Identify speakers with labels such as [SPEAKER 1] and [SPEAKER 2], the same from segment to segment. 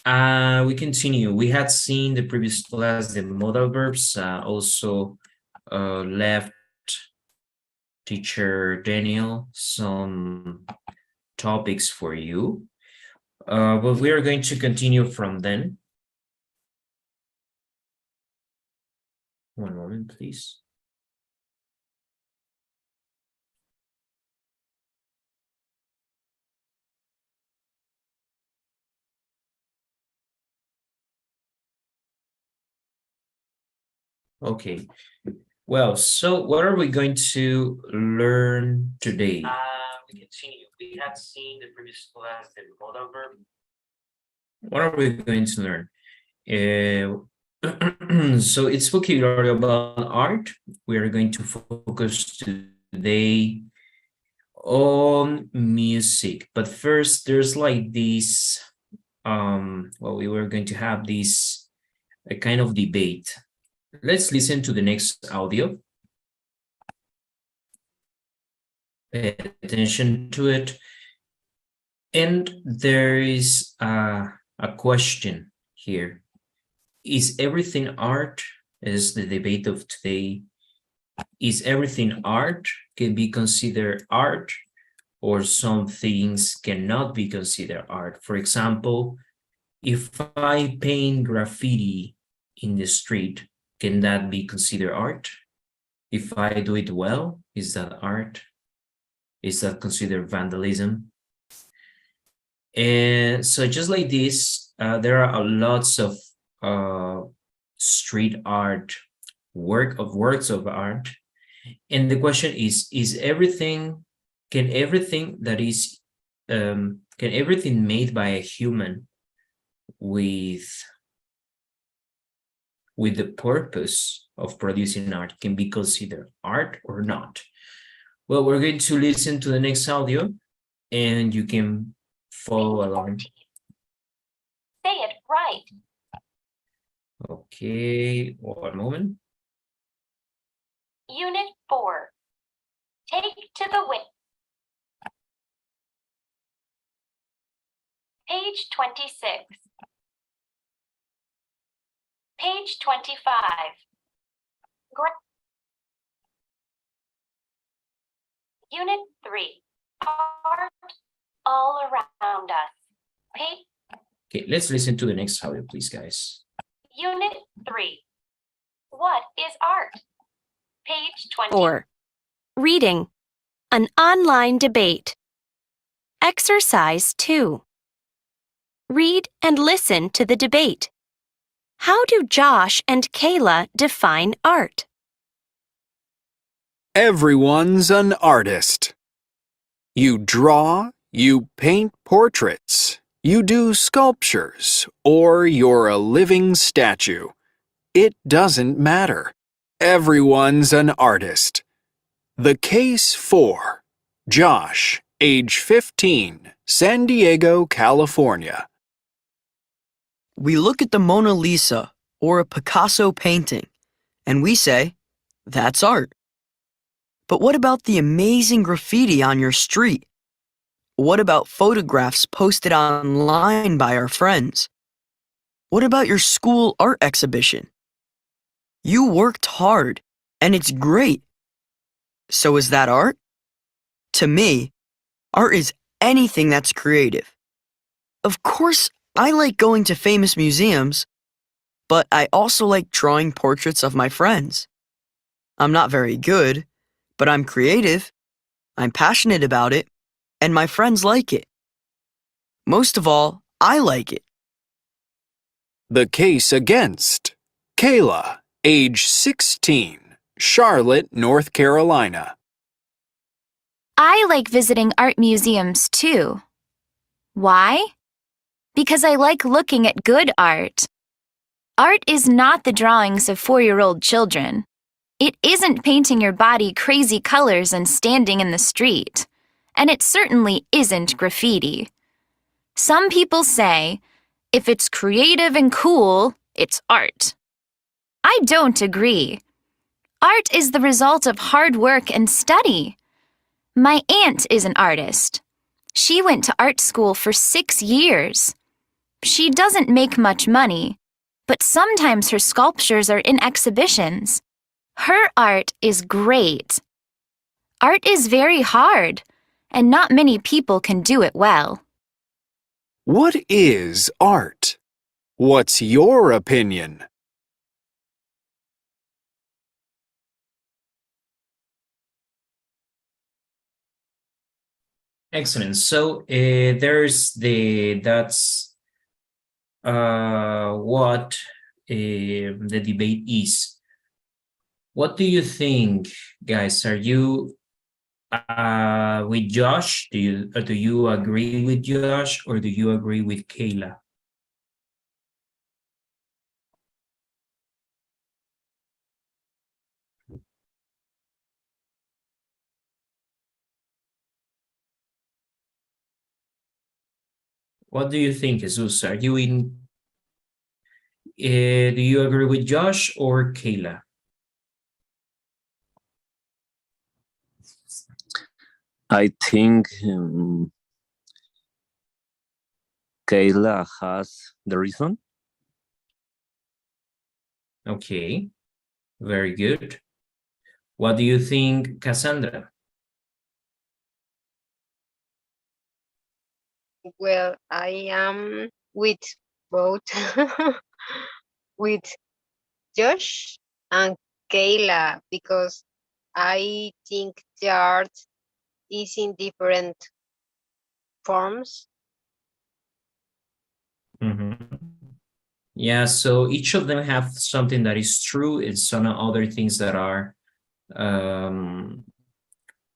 [SPEAKER 1] We continue. We had seen the previous class the modal verbs, also left teacher Daniel some topics for you. But we are going to continue from then. One moment, please. Okay. Well, so what are we going to learn today? We continue. We had seen the previous class the modal verb. What are we going to learn? So it's vocabulary about art. We are going to focus today on music. But first, there's like this, well, we were going to have this a kind of debate. Let's listen to the next audio. Pay attention to it. And there is a question here. Is everything art? Is the debate of today. Is everything art? Can be considered art, or some things cannot be considered art? For example, if I paint graffiti in the street, can that be considered art? If I do it well, is that art? Is that considered vandalism? And so just like this, there are lots of street art, works of art. And the question is everything, can everything that is, can everything made by a human with the purpose of producing art can be considered art or not? Well, we're going to listen to the next audio and you can follow along.
[SPEAKER 2] Say it right.
[SPEAKER 1] Okay, one moment.
[SPEAKER 2] Unit 4. Take to the wind. Page 26. Page 25. Unit 3. Art all around us. Page.
[SPEAKER 1] Okay, let's listen to the next audio, please, guys.
[SPEAKER 2] Unit 3. What is art? Page 20.
[SPEAKER 3] 4. Reading. An online debate. Exercise 2. Read and listen to the debate. How do Josh and Kayla define art?
[SPEAKER 4] Everyone's an artist. You draw, you paint portraits, you do sculptures, or you're a living statue. It doesn't matter. Everyone's an artist. The case for Josh, age 15, San Diego, California.
[SPEAKER 5] We look at the Mona Lisa or a Picasso painting, and we say, that's art. But what about the amazing graffiti on your street? What about photographs posted online by our friends? What about your school art exhibition? You worked hard, and it's great. So is that art? To me, art is anything that's creative. Of course, I like going to famous museums, but I also like drawing portraits of my friends. I'm not very good, but I'm creative, I'm passionate about it, and my friends like it. Most of all, I like it.
[SPEAKER 4] The case against Kayla, age 16, Charlotte, North Carolina.
[SPEAKER 6] I like visiting art museums too. Why? Because I like looking at good art. Art is not the drawings of 4-year-old children. It isn't painting your body crazy colors and standing in the street. And it certainly isn't graffiti. Some people say, if it's creative and cool, it's art. I don't agree. Art is the result of hard work and study. My aunt is an artist. She went to art school for 6 years. She doesn't make much money, but sometimes her sculptures are in exhibitions. Her art is great. Art is very hard, and not many people can do it well.
[SPEAKER 4] What is art? What's your opinion?
[SPEAKER 1] Excellent. So that's what the debate is. What do you think, guys? Are you with Josh? Do you agree with Josh or do you agree with Kayla? What do you think, Jesus? Are you in? Do you agree with Josh or Kayla?
[SPEAKER 7] I think Kayla has the reason.
[SPEAKER 1] Okay, very good. What do you think, Cassandra?
[SPEAKER 8] Well, I am with both, with Josh and Kayla, because I think the art is in different forms.
[SPEAKER 1] Yeah, so each of them have something that is true and some other things that are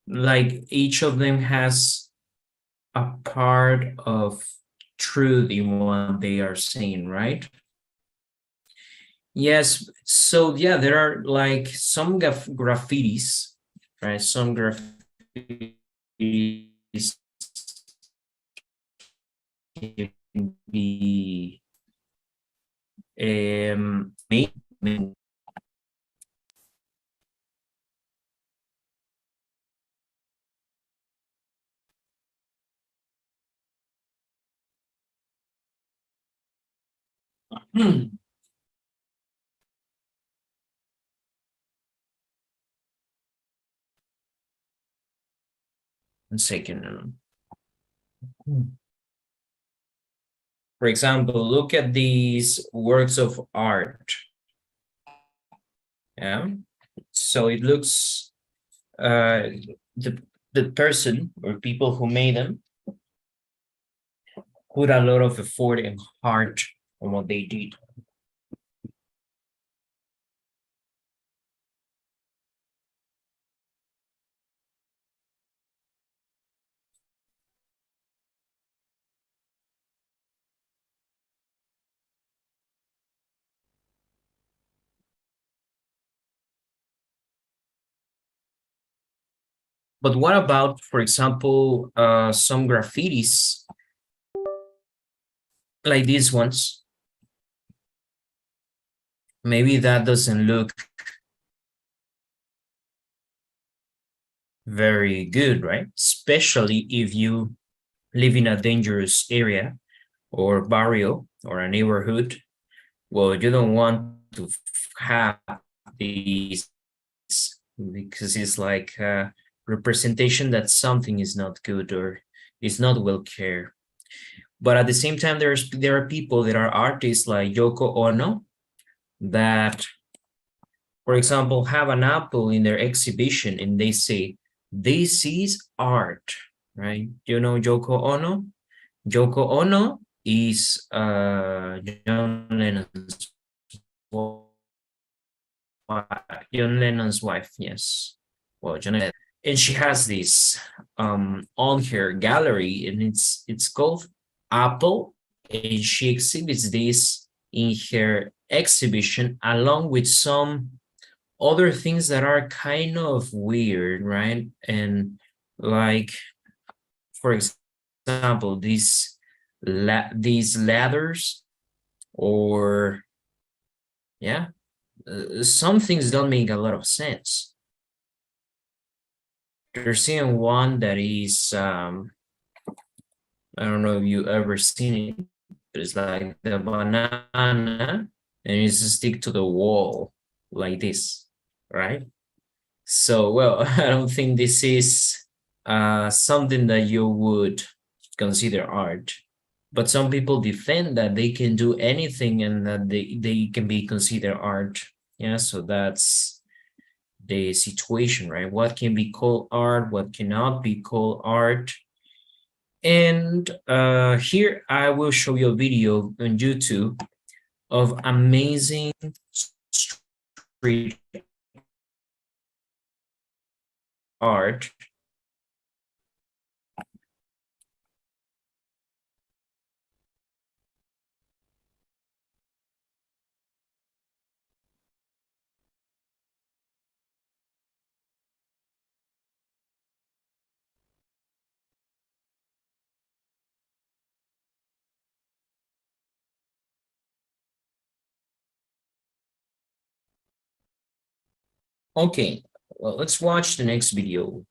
[SPEAKER 1] like each of them has a part of truth in what they are saying, right? Yes, so yeah, there are like some graffitis, right? Some graffitis can be made. One second. For example, look at these works of art. Yeah, so it looks the person or people who made them put a lot of effort and heart on what they did. But what about, for example, some graffitis like these ones? Maybe that doesn't look very good, right? Especially if you live in a dangerous area or barrio or a neighborhood. Well, you don't want to have these because it's like a representation that something is not good or is not well cared. But at the same time, there are people that are artists like Yoko Ono that, for example, have an apple in their exhibition and they say, this is art, right? You know Yoko Ono? Yoko Ono is John Lennon's wife, yes. Well, John Lennon. And she has this on her gallery, and it's called Apple, and she exhibits this in her exhibition along with some other things that are kind of weird, right? And like, for example, these ladders, or yeah, some things don't make a lot of sense. There's seeing one that is I don't know if you ever seen it, it's like the banana, and it's stick to the wall like this, right? So, well, I don't think this is something that you would consider art, but some people defend that they can do anything and that they can be considered art. Yeah, so that's the situation, right? What can be called art, what cannot be called art. And here I will show you a video on YouTube of amazing street art. Okay, well, let's watch the next video.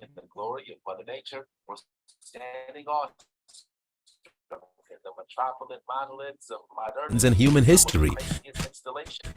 [SPEAKER 9] In the glory of Mother Nature, we're standing on the metropolitan monoliths of modernity
[SPEAKER 10] in human history.
[SPEAKER 9] Installation.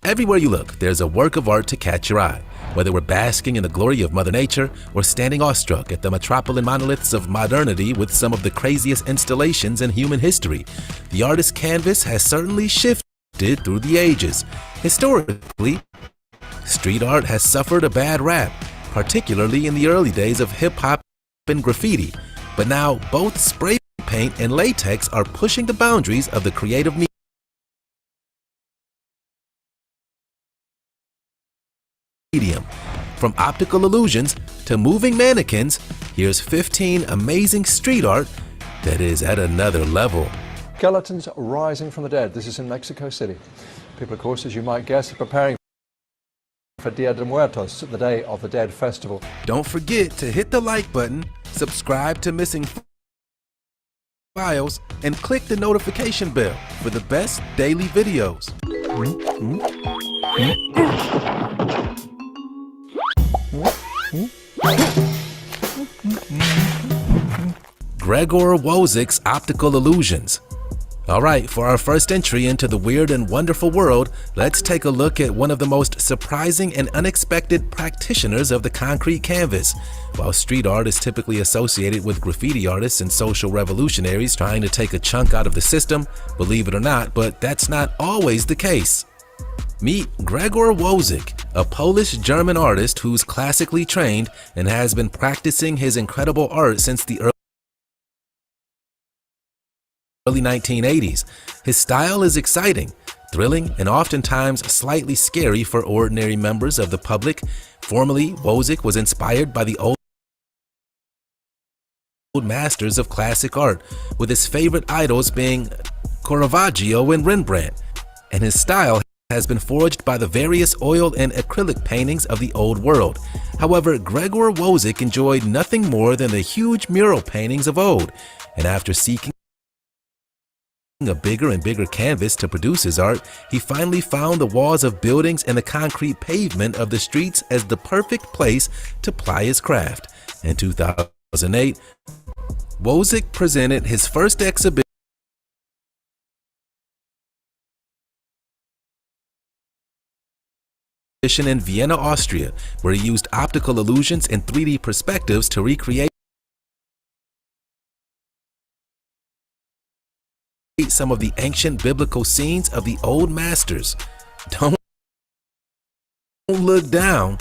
[SPEAKER 10] Everywhere you look, there's a work of art to catch your eye. Whether we're basking in the glory of Mother Nature or standing awestruck at the metropolitan monoliths of modernity with some of the craziest installations in human history, the artist's canvas has certainly shifted through the ages. Historically, street art has suffered a bad rap, particularly in the early days of hip-hop and graffiti. But now, both spray paint and latex are pushing the boundaries of the creative medium. From optical illusions to moving mannequins, here's 15 amazing street art that is at another level.
[SPEAKER 11] Skeletons rising from the dead. This is in Mexico City. People, of course, as you might guess, are preparing for Dia de Muertos, the Day of the Dead festival.
[SPEAKER 10] Don't forget to hit the like button, subscribe to Missing Files, and click the notification bell for the best daily videos. Gregor Wozik's Optical Illusions. Alright, for our first entry into the weird and wonderful world, let's take a look at one of the most surprising and unexpected practitioners of the concrete canvas. While street art is typically associated with graffiti artists and social revolutionaries trying to take a chunk out of the system, believe it or not, but that's not always the case. Meet Gregor Wozik, a Polish-German artist who's classically trained and has been practicing his incredible art since the early 1980s. His style is exciting, thrilling, and oftentimes slightly scary for ordinary members of the public. Formerly, Wozik was inspired by the old masters of classic art, with his favorite idols being Caravaggio and Rembrandt, and his style has been forged by the various oil and acrylic paintings of the old world. However, Gregor Wozik enjoyed nothing more than the huge mural paintings of old, and after seeking a bigger and bigger canvas to produce his art, he finally found the walls of buildings and the concrete pavement of the streets as the perfect place to ply his craft. In 2008, Wozik presented his first exhibition in Vienna, Austria, where he used optical illusions and 3D perspectives to recreate recreate some of the ancient biblical scenes of the old masters. Don't look down.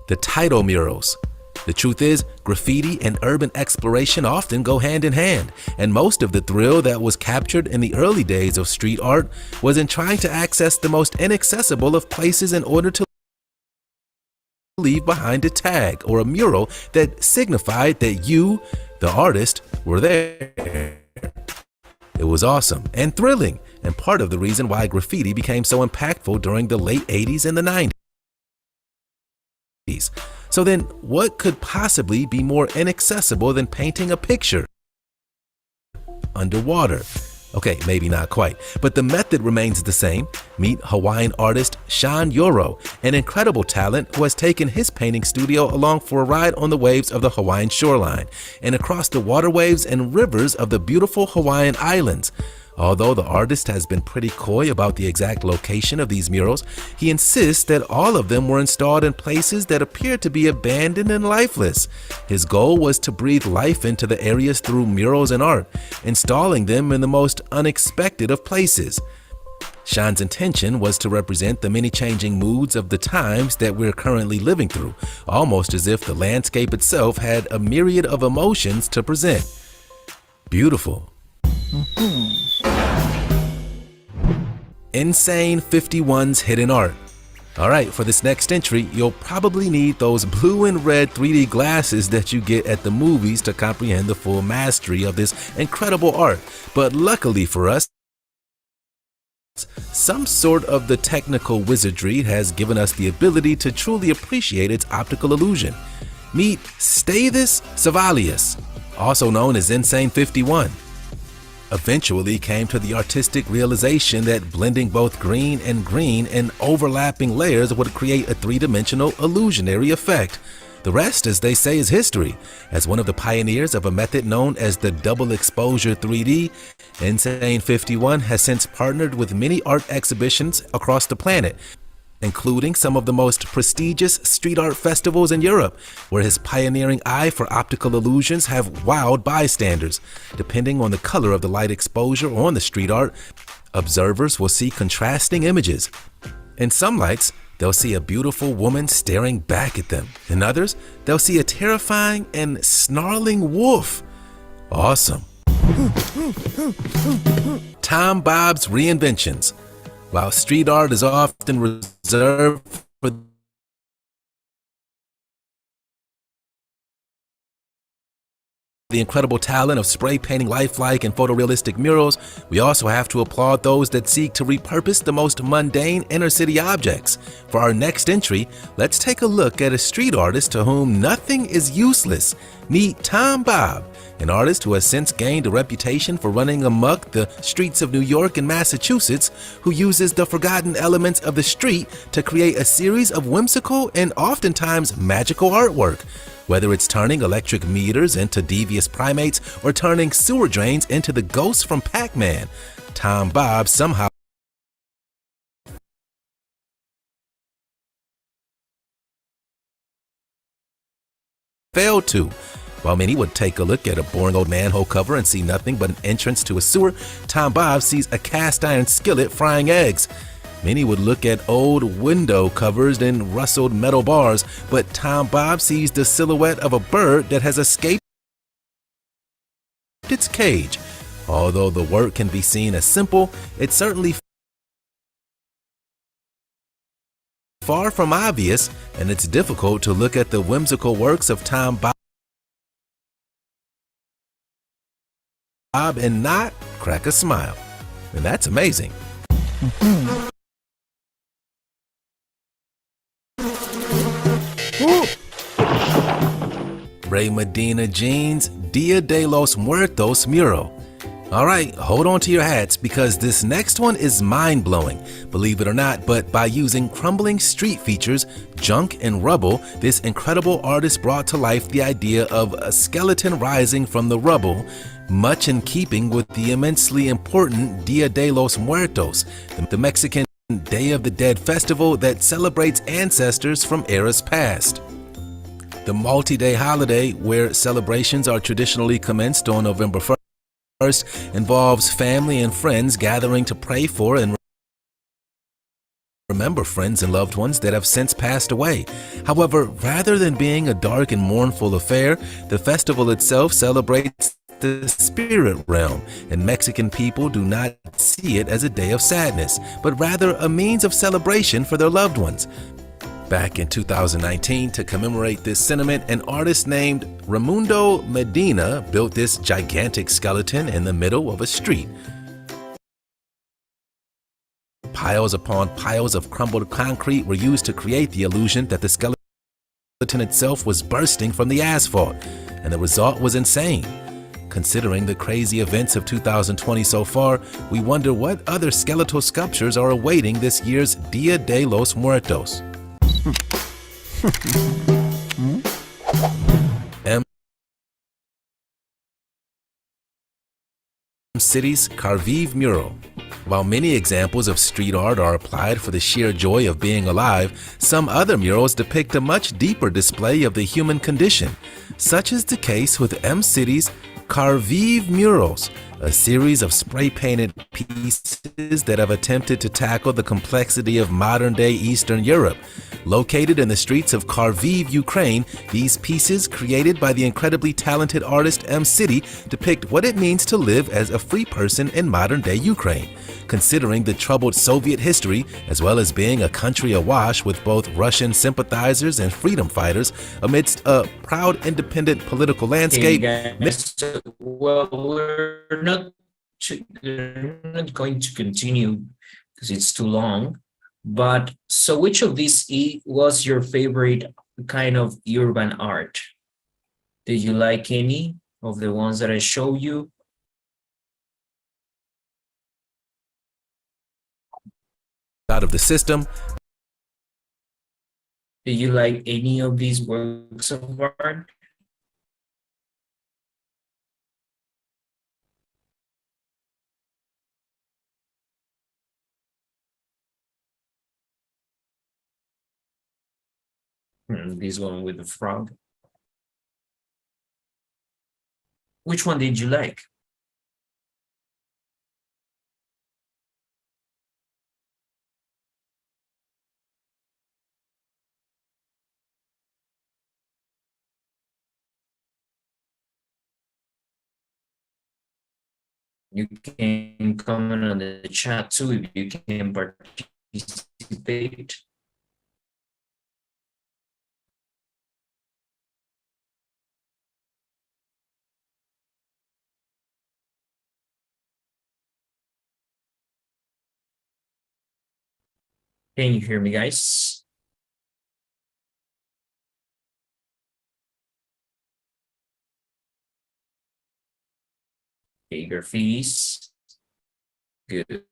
[SPEAKER 10] The title murals. The truth is, graffiti and urban exploration often go hand in hand, and most of the thrill that was captured in the early days of street art was in trying to access the most inaccessible of places in order to leave behind a tag or a mural that signified that you, the artist, were there. It was awesome and thrilling, and part of the reason why graffiti became so impactful during the late 80s and the 90s. So then, what could possibly be more inaccessible than painting a picture underwater? Okay, maybe not quite, but the method remains the same. Meet Hawaiian artist Sean Yoro, an incredible talent who has taken his painting studio along for a ride on the waves of the Hawaiian shoreline and across the waterways and rivers of the beautiful Hawaiian Islands. Although the artist has been pretty coy about the exact location of these murals, he insists that all of them were installed in places that appear to be abandoned and lifeless. His goal was to breathe life into the areas through murals and art, installing them in the most unexpected of places. Sean's intention was to represent the many changing moods of the times that we're currently living through, almost as if the landscape itself had a myriad of emotions to present. Beautiful. Insane 51's hidden art. Alright, for this next entry, you'll probably need those blue and red 3D glasses that you get at the movies to comprehend the full mastery of this incredible art. But luckily for us, some sort of the technical wizardry has given us the ability to truly appreciate its optical illusion. Meet Stathis Savalius, also known as Insane 51. Eventually came to the artistic realization that blending both green and overlapping layers would create a three-dimensional illusionary effect. The rest, as they say, is history. As one of the pioneers of a method known as the double exposure 3D, Insane 51 has since partnered with many art exhibitions across the planet, including some of the most prestigious street art festivals in Europe, where his pioneering eye for optical illusions have wowed bystanders. Depending on the color of the light exposure on the street art, observers will see contrasting images. In some lights, they'll see a beautiful woman staring back at them. In others, they'll see a terrifying and snarling wolf. Awesome. Tom Bob's reinventions. While street art is often reserved for the incredible talent of spray painting lifelike and photorealistic murals, we also have to applaud those that seek to repurpose the most mundane inner city objects. For our next entry, let's take a look at a street artist to whom nothing is useless. Meet Tom Bob, an artist who has since gained a reputation for running amok the streets of New York and Massachusetts, who uses the forgotten elements of the street to create a series of whimsical and oftentimes magical artwork. Whether it's turning electric meters into devious primates or turning sewer drains into the ghosts from Pac-Man, Tom Bob somehow failed to. While many would take a look at a boring old manhole cover and see nothing but an entrance to a sewer, Tom Bob sees a cast iron skillet frying eggs. Many would look at old window covers and rustled metal bars, but Tom Bob sees the silhouette of a bird that has escaped its cage. Although the work can be seen as simple, it's certainly far from obvious, and it's difficult to look at the whimsical works of Tom Bob and not crack a smile. And that's amazing. Ray Medina Jean's Dia de los Muertos mural. Alright, hold on to your hats because this next one is mind-blowing, believe it or not, but by using crumbling street features, junk and rubble, this incredible artist brought to life the idea of a skeleton rising from the rubble, much in keeping with the immensely important Dia de los Muertos, the Mexican Day of the Dead festival that celebrates ancestors from eras past. The multi-day holiday, where celebrations are traditionally commenced on November 1st, involves family and friends gathering to pray for and remember friends and loved ones that have since passed away. However, rather than being a dark and mournful affair, the festival itself celebrates the spirit realm, and Mexican people do not see it as a day of sadness, but rather a means of celebration for their loved ones. Back in 2019, to commemorate this sentiment, an artist named Raimundo Medina built this gigantic skeleton in the middle of a street. Piles upon piles of crumbled concrete were used to create the illusion that the skeleton itself was bursting from the asphalt, and the result was insane. Considering the crazy events of 2020 so far, we wonder what other skeletal sculptures are awaiting this year's Dia de los Muertos. City's Carvive mural. While many examples of street art are applied for the sheer joy of being alive, some other murals depict a much deeper display of the human condition. Such is the case with M-City's Carvive murals, a series of spray-painted pieces that have attempted to tackle the complexity of modern-day Eastern Europe. Located in the streets of Kharkiv, Ukraine, these pieces, created by the incredibly talented artist M-City, depict what it means to live as a free person in modern-day Ukraine. Considering the troubled Soviet history, as well as being a country awash with both Russian sympathizers and freedom fighters, amidst a proud independent political landscape.
[SPEAKER 1] Hey guys, well, we're not going to continue because it's too long. But so which of these was your favorite kind of urban art? Did you like any of the ones that I showed you?
[SPEAKER 10] Out of the system.
[SPEAKER 1] Did you like any of these works of art? This one with the frog. Which one did you like? You can comment on the chat too if you can participate. Can you hear me, guys? Okay, graffitis. Good.